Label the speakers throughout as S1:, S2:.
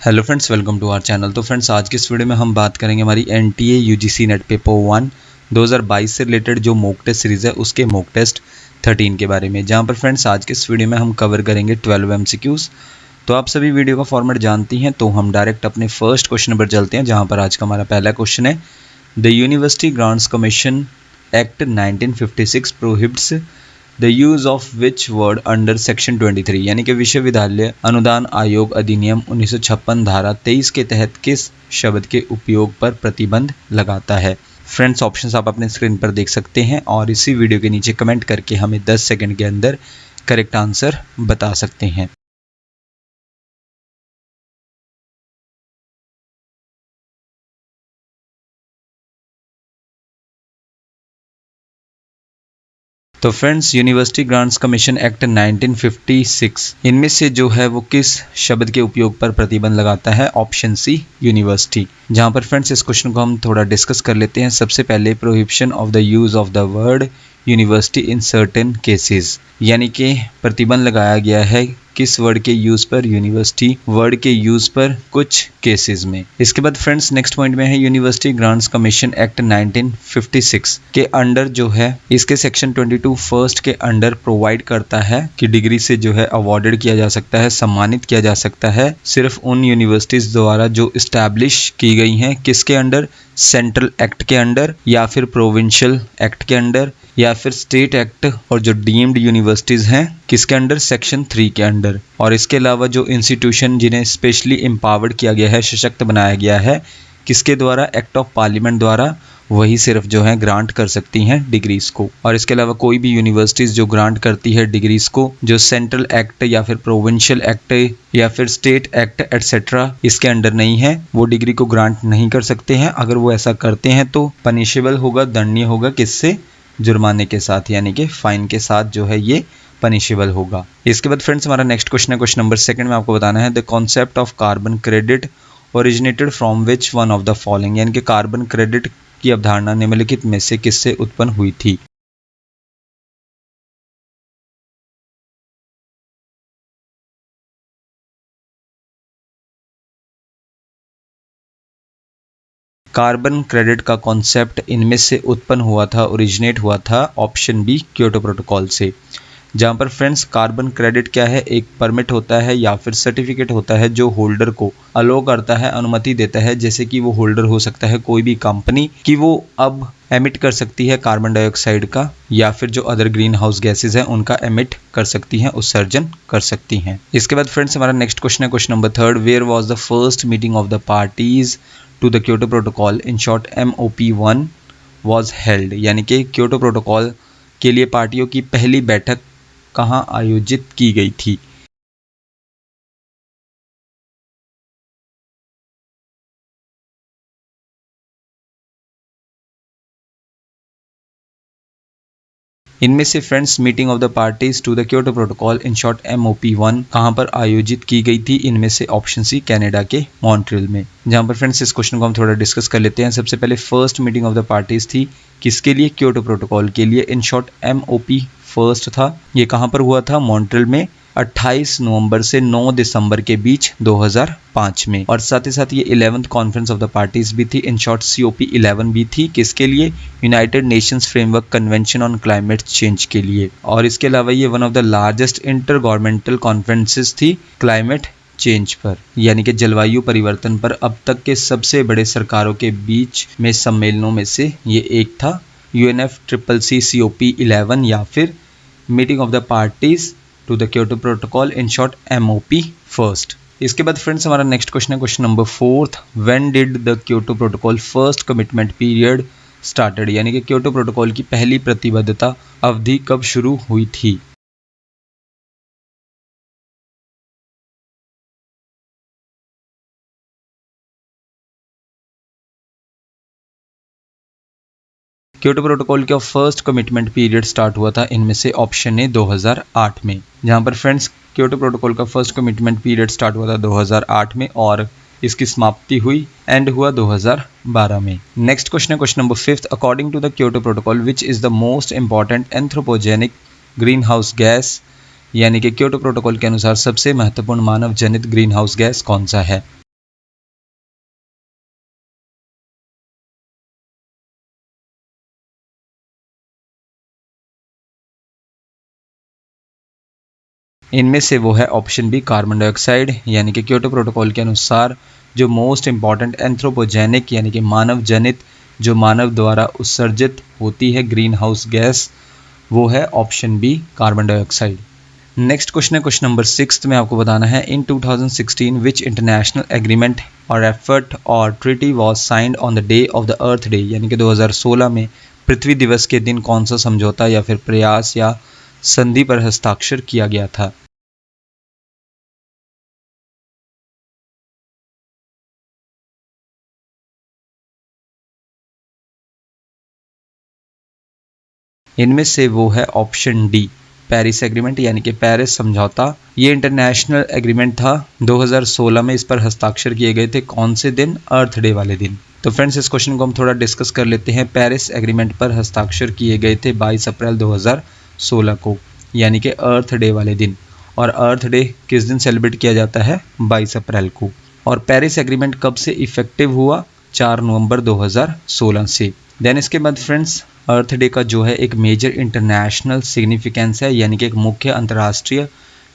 S1: Hello friends, welcome to our channel. तो friends, आज की इस वीडियो में हम बात करेंगे हमारी एनटीए यूजीसी नेट पेपर 1 2022 से रिलेटेड जो मॉक टेस्ट सीरीज़ है उसके मॉक टेस्ट 13 के बारे में, जहां पर फ्रेंड्स आज के इस वीडियो में हम कवर करेंगे 12 एमसीक्यूज़। तो आप सभी वीडियो का फॉर्मेट जानती हैं, तो हम डायरेक्ट अपने फर्स्ट क्वेश्चन पर चलते हैं, जहाँ पर आज का हमारा पहला क्वेश्चन है। The university grants commission act 1956 prohibits the use of which word under section 23, यानी कि विश्वविद्यालय अनुदान आयोग अधिनियम 1956 धारा 23 के तहत किस शब्द के उपयोग पर प्रतिबंध लगाता है। फ्रेंड्स, ऑप्शंस आप अपने स्क्रीन पर देख सकते हैं और इसी वीडियो के नीचे कमेंट करके हमें 10 सेकंड के अंदर करेक्ट आंसर बता सकते हैं। तो friends, university grants commission act 1956 इनमें से जो है वो किस शब्द के उपयोग पर प्रतिबंध लगाता है। Option C, university. जहां पर फ्रेंड्स इस क्वेश्चन को हम थोड़ा डिस्कस कर लेते हैं। सबसे पहले, prohibition of the use of the word university in certain cases, यानी कि प्रतिबंध लगाया गया है किस वर्ड के यूज़ पर, यूनिवर्सिटी वर्ड के यूज़ पर कुछ केसेस में। इसके बाद फ्रेंड्स नेक्स्ट पॉइंट में है यूनिवर्सिटी ग्रांट्स कमीशन एक्ट 1956 के अंडर जो है इसके सेक्शन 22 फर्स्ट के अंडर प्रोवाइड करता है कि डिग्री से जो है अवॉर्डेड किया जा सकता है, सम्मानित किया जा सकता है सिर्फ उन यूनिवर्सिटीज़ द्वारा जो इस्टेब्लिश की गई हैं। किसके अंडर? सेंट्रल एक्ट के अंडर, या फिर प्रोविंशियल एक्ट के अंडर, या फिर स्टेट एक्ट, और जो डीम्ड यूनिवर्सिटीज़ हैं किसके अंडर? सेक्शन 3 के अंडर। और इसके अलावा जो इंस्टीट्यूशन जिन्हें स्पेशली एम्पावर्ड किया गया है, सशक्त बनाया गया है, किसके द्वारा? एक्ट ऑफ पार्लियामेंट द्वारा, वही सिर्फ जो है ग्रांट कर सकती हैं डिग्रीज को। और इसके अलावा कोई भी यूनिवर्सिटीज़ जो ग्रांट करती है डिग्रीज को, जो सेंट्रल एक्ट या फिर प्रोविंशियल एक्ट या फिर स्टेट एक्ट एटसेट्रा इसके अंडर नहीं है, वो डिग्री को ग्रांट नहीं कर सकते हैं। अगर वो ऐसा करते हैं तो पनिशेबल होगा, दंडनीय होगा। किससे? जुर्माने के साथ, यानी कि फाइन के साथ जो है ये पनिशेबल होगा। इसके बाद फ्रेंड्स हमारा नेक्स्ट क्वेश्चन है, क्वेश्चन नंबर 2 में आपको बताना है the concept of carbon credit originated from which one of the following, यानी कि कार्बन क्रेडिट की अवधारणा निम्नलिखित में से किससे उत्पन्न हुई थी। कार्बन क्रेडिट का कॉन्सेप्ट इनमें से उत्पन्न हुआ था, ओरिजिनेट हुआ था, ऑप्शन बी, क्योटो प्रोटोकॉल से। जहाँ पर फ्रेंड्स कार्बन क्रेडिट क्या है? एक परमिट होता है या फिर सर्टिफिकेट होता है जो होल्डर को अलो करता है, अनुमति देता है, जैसे कि वो होल्डर हो सकता है कोई भी कंपनी, कि वो अब एमिट कर सकती है कार्बन डाइऑक्साइड का, या फिर जो अदर ग्रीन हाउस गैसेज हैं उनका एमिट कर सकती हैं, उत्सर्जन कर सकती हैं। इसके बाद फ्रेंड्स हमारा नेक्स्ट क्वेश्चन है, question number 3, where was the first meeting of the parties to the Kyoto protocol, in short MOP1 was held, यानी कि क्योटो प्रोटोकॉल के लिए पार्टियों की पहली बैठक कहाँ आयोजित की गई थी। इनमें से friends meeting of the parties to the Kyoto protocol in short MOP1 कहाँ पर आयोजित की गई थी। इनमें से ऑप्शन सी, कनाडा के मॉन्ट्रियल में। जहाँ पर फ्रेंड्स इस क्वेश्चन को हम थोड़ा डिस्कस कर लेते हैं। सबसे पहले first meeting of the parties थी किसके लिए? क्योटो प्रोटोकॉल के लिए। इन शॉर्ट MOP फर्स्ट था, ये कहाँ पर हुआ था? मॉन्ट्रियल में, 28 नवंबर से 9 दिसंबर के बीच 2005 में। और साथ ही साथ ये 11th conference of the parties भी थी, इन शॉर्ट COP11 भी थी। किसके लिए? United Nations framework convention on climate change के लिए। और इसके अलावा ये one of the largest inter governmental conferences थी क्लाइमेट चेंज पर, यानी कि जलवायु परिवर्तन पर अब तक के सबसे बड़े सरकारों के बीच में सम्मेलनों में से ये एक था। UNFCCC COP11 या फिर meeting of the parties to the Kyoto protocol, in short MOP first. इसके बाद फ्रेंड्स हमारा नेक्स्ट क्वेश्चन है, question number 4, when did the Kyoto protocol first commitment period started, यानी कि क्योटो प्रोटोकॉल की पहली प्रतिबद्धता अवधि कब शुरू हुई थी। क्योटो प्रोटोकॉल का फर्स्ट कमिटमेंट पीरियड स्टार्ट हुआ था इनमें से ऑप्शन ए 2008 में। जहां पर फ्रेंड्स क्योटो प्रोटोकॉल का फर्स्ट कमिटमेंट पीरियड स्टार्ट हुआ था 2008 में और इसकी समाप्ति हुई, एंड हुआ 2012 में। नेक्स्ट क्वेश्चन है, question number 5, according to the Kyoto protocol which is the most important anthropogenic green house gas, यानी कि क्योटो प्रोटोकॉल के अनुसार सबसे महत्वपूर्ण मानव जनित ग्रीन हाउस गैस कौन सा है। इनमें से वो है ऑप्शन बी कार्बन डाइऑक्साइड, यानी कि क्योटो प्रोटोकॉल के अनुसार जो मोस्ट इम्पॉर्टेंट एंथ्रोपोजेनिक यानी कि मानव जनित जो मानव द्वारा उत्सर्जित होती है ग्रीन हाउस गैस, वो है option B carbon dioxide. Next question है क्वेश्चन नंबर 6 में आपको बताना है in 2016 which international agreement or effort or treaty was signed on the day of the earth day, यानी कि 2016 में पृथ्वी दिवस के दिन कौन सा समझौता या फिर प्रयास या संधि पर हस्ताक्षर किया गया था। इनमें से वो है ऑप्शन डी पेरिस एग्रीमेंट, यानी कि पेरिस समझौता। ये इंटरनेशनल एग्रीमेंट था, 2016 में इस पर हस्ताक्षर किए गए थे। कौन से दिन? अर्थ डे वाले दिन। तो फ्रेंड्स इस क्वेश्चन को हम थोड़ा डिस्कस कर लेते हैं। पेरिस एग्रीमेंट पर हस्ताक्षर किए गए थे 22 अप्रैल 2016 को, यानी कि अर्थ डे वाले दिन। और अर्थ डे किस दिन सेलिब्रेट किया जाता है? 22 अप्रैल को। और पेरिस एग्रीमेंट कब से इफेक्टिव हुआ? 4 नवंबर 2016 से। देन इसके बाद फ्रेंड्स अर्थ डे का जो है एक मेजर इंटरनेशनल सिग्निफिकेंस है, यानी कि एक मुख्य अंतर्राष्ट्रीय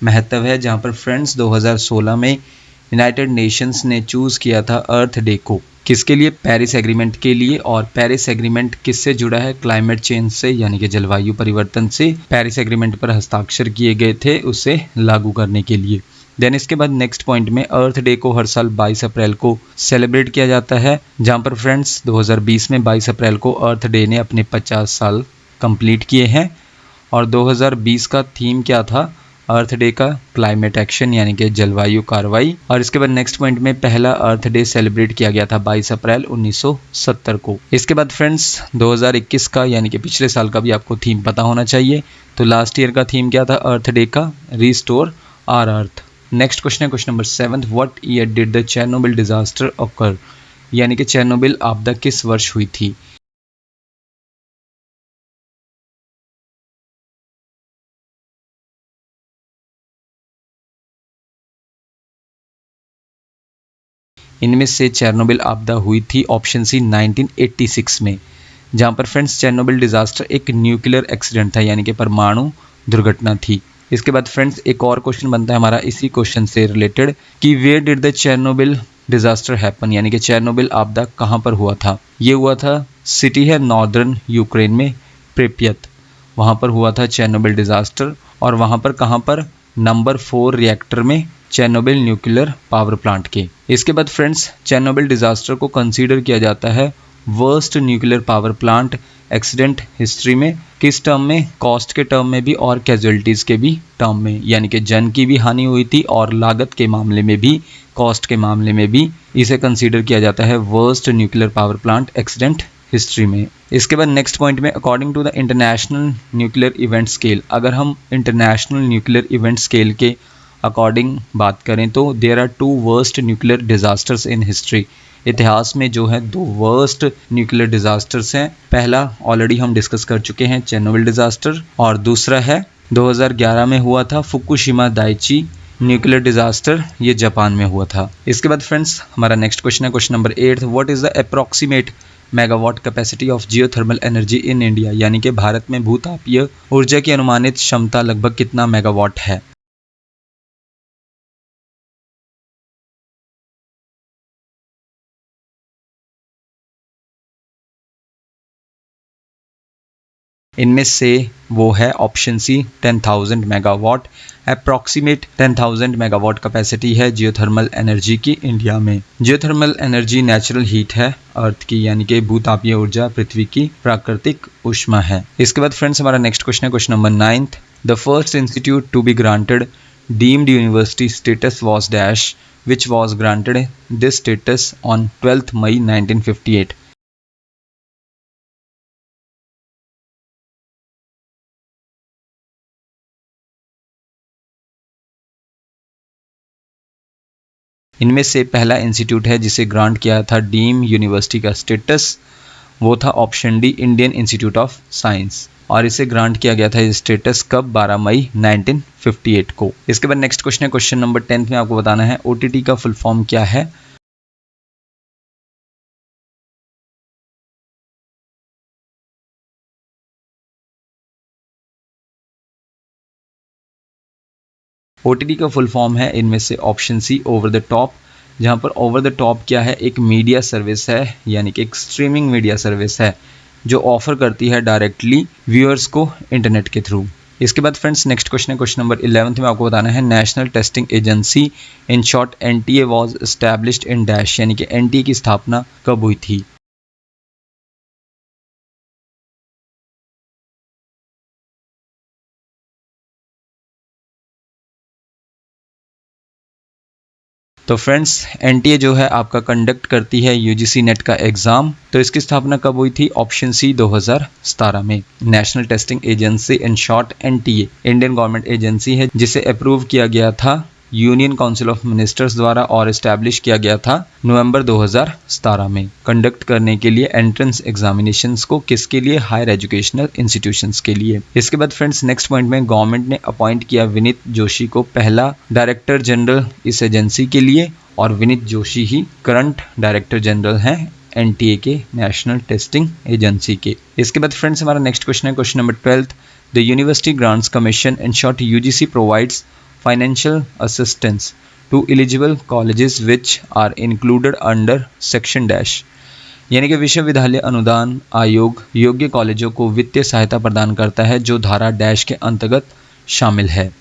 S1: महत्व है, जहां पर फ्रेंड्स 2016 में यूनाइटेड नेशंस ने चूज़ किया था अर्थ डे को। किसके लिए? पेरिस एग्रीमेंट के लिए। और पेरिस एग्रीमेंट किससे जुड़ा है? क्लाइमेट चेंज से, यानी कि जलवायु परिवर्तन से पेरिस एग्रीमेंट पर हस्ताक्षर किए गए थे उसे लागू करने के लिए। देन इसके बाद नेक्स्ट पॉइंट में अर्थ डे को हर साल 22 अप्रैल को सेलिब्रेट किया जाता है, जहां पर फ्रेंड्स 2020 में 22 अप्रैल को अर्थ डे ने अपने 50 साल कंप्लीट किए हैं। और 2020 का थीम क्या था अर्थ डे का? क्लाइमेट एक्शन, यानी कि जलवायु कार्रवाई। और इसके बाद नेक्स्ट पॉइंट में पहला अर्थ डे सेलिब्रेट किया गया था 22 अप्रैल 1970 को। इसके बाद फ्रेंड्स 2021 का, यानी कि पिछले साल का भी आपको थीम पता होना चाहिए। तो लास्ट ईयर का थीम क्या था अर्थ डे का? Restore our earth. Next question है question number 7, what year did the Chernobyl disaster occur, यानी कि चेरनोबिल आपदा किस वर्ष हुई थी। इनमें से चेरनोबिल आपदा हुई थी ऑप्शन सी 1986 में, जहां पर फ्रेंड्स चेरनोबिल डिजास्टर एक न्यूक्लियर एक्सीडेंट था, यानी कि परमाणु दुर्घटना थी। इसके बाद फ्रेंड्स एक और क्वेश्चन बनता है हमारा इसी क्वेश्चन से रिलेटेड कि where did the Chernobyl disaster happen, यानी कि चेरनोबिल आपदा कहाँ पर हुआ था। ये हुआ था, सिटी है नॉर्दर्न यूक्रेन में प्रेपियत, वहाँ पर हुआ था चेरनोबिल डिजास्टर। और वहाँ पर कहाँ पर? नंबर 4 रिएक्टर में चेरनोबिल न्यूक्लियर पावर प्लांट के। इसके बाद फ्रेंड्स चेरनोबिल डिजास्टर को कंसीडर किया जाता है worst nuclear power plant accident history में। किस टर्म में? कॉस्ट के टर्म में भी और कैजुअलिटीज़ के भी टर्म में, यानी कि जन की भी हानि हुई थी और लागत के मामले में भी, कॉस्ट के मामले में भी इसे कंसीडर किया जाता है worst nuclear power plant accident history में। इसके बाद नेक्स्ट पॉइंट में according to the international nuclear event scale, अगर हम इंटरनेशनल न्यूक्लियर इवेंट स्केल के अकॉर्डिंग बात करें तो there are 2 worst nuclear disasters in history. इतिहास में जो है 2 वर्स्ट न्यूक्लियर डिजास्टर्स हैं। पहला ऑलरेडी हम डिस्कस कर चुके हैं चेरनोबिल डिजास्टर, और दूसरा है 2011 में हुआ था फुकुशिमा दाइची न्यूक्लियर डिजास्टर, ये जापान में हुआ था। इसके बाद फ्रेंड्स हमारा नेक्स्ट क्वेश्चन है question number 8, what is the approximate megawatt capacity of geothermal energy in India, यानी कि भारत में भूतापीय ऊर्जा की अनुमानित क्षमता लगभग कितना मेगावाट है। इनमें से वो है option C 10,000 megawatt. Approximate 10,000 megawatt capacity है जियोथर्मल एनर्जी की इंडिया में। जियोथर्मल एनर्जी नेचुरल हीट है अर्थ की, यानी कि भूतापीय ऊर्जा पृथ्वी की प्राकृतिक ऊष्मा है। इसके बाद फ्रेंड्स हमारा नेक्स्ट क्वेश्चन है question number 9, the first institute to be granted deemed university status was dash, which was granted this status on 12 May 1958। इनमें से पहला इंस्टीट्यूट है जिसे ग्रांट किया था डीम यूनिवर्सिटी का स्टेटस, वो था option D Indian institute of science. और इसे ग्रांट किया गया था स्टेटस कब? 12 मई 1958 को। इसके बाद नेक्स्ट क्वेश्चन है क्वेश्चन नंबर 10 में आपको बताना है ओटीटी का फुल फॉर्म क्या है। OTT का फुल फॉर्म है इनमें से option C over the top, जहाँ पर ओवर द टॉप क्या है, एक मीडिया सर्विस है, यानी कि एक स्ट्रीमिंग मीडिया सर्विस है जो ऑफर करती है डायरेक्टली व्यूअर्स को इंटरनेट के थ्रू। इसके बाद फ्रेंड्स नेक्स्ट क्वेश्चन है, क्वेश्चन नंबर 11 में आपको बताना है national testing agency in short NTA was established in dash, यानी कि NTA की स्थापना कब हुई थी। तो फ्रेंड्स NTA जो है आपका कंडक्ट करती है UGC नेट का एग्जाम, तो इसकी स्थापना कब हुई थी, ऑप्शन सी 2017 में। National testing agency in short NTA Indian government agency है जिसे अप्रूव किया गया था यूनियन काउंसिल ऑफ मिनिस्टर्स द्वारा और इस्टेब्लिश किया गया था नवंबर 2017 में कंडक्ट करने के लिए एंट्रेंस एग्जामिनेशंस को, किसके लिए, हायर एजुकेशनल इंस्टीट्यूशंस के लिए। इसके बाद फ्रेंड्स नेक्स्ट पॉइंट में गवर्नमेंट ने अपॉइंट किया विनीत जोशी को पहला डायरेक्टर जनरल इस एजेंसी के लिए, और विनीत जोशी ही करंट डायरेक्टर जनरल हैं NTA के, नेशनल टेस्टिंग एजेंसी के। इसके बाद फ्रेंड्स हमारा नेक्स्ट क्वेश्चन है, question number 12, the university grants commission in short UGC provides financial assistance to eligible colleges which are included under section dash, यानी कि विश्वविद्यालय अनुदान आयोग योग्य कॉलेजों को वित्तीय सहायता प्रदान करता है जो धारा डैश के अंतर्गत शामिल है।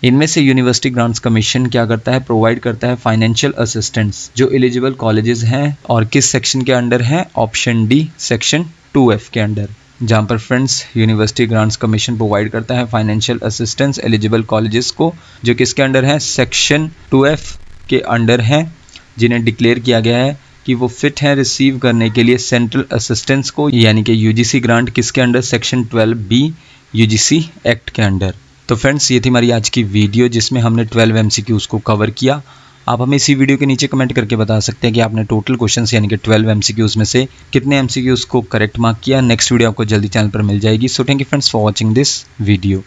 S1: इनमें से यूनिवर्सिटी ग्रांट्स कमीशन क्या करता है, प्रोवाइड करता है फाइनेंशियल असिस्टेंस जो एलिजिबल कॉलेजेस हैं, और किस सेक्शन के अंडर हैं, ऑप्शन डी सेक्शन 2F के अंडर, जहां पर friends university grants commission provide करता है फाइनेंशियल असिस्टेंस एलिजिबल कॉलेजेस को जो किसके अंडर है, सेक्शन 2F के अंडर हैं, जिन्हें डिक्लेयर किया गया है कि वो फिट हैं रिसीव करने के लिए सेंट्रल असिस्टेंस को, यानी कि UGC ग्रांट किसके under, section 12B UGC act के अंडर। तो फ्रेंड्स ये थी हमारी आज की वीडियो जिसमें हमने 12 MCQs को कवर किया। आप हमें इसी वीडियो के नीचे कमेंट करके बता सकते हैं कि आपने टोटल क्वेश्चंस यानी कि 12 MCQs में से कितने MCQs को करेक्ट मार्क किया। नेक्स्ट वीडियो आपको जल्दी चैनल पर मिल जाएगी। So thank you friends for watching this video.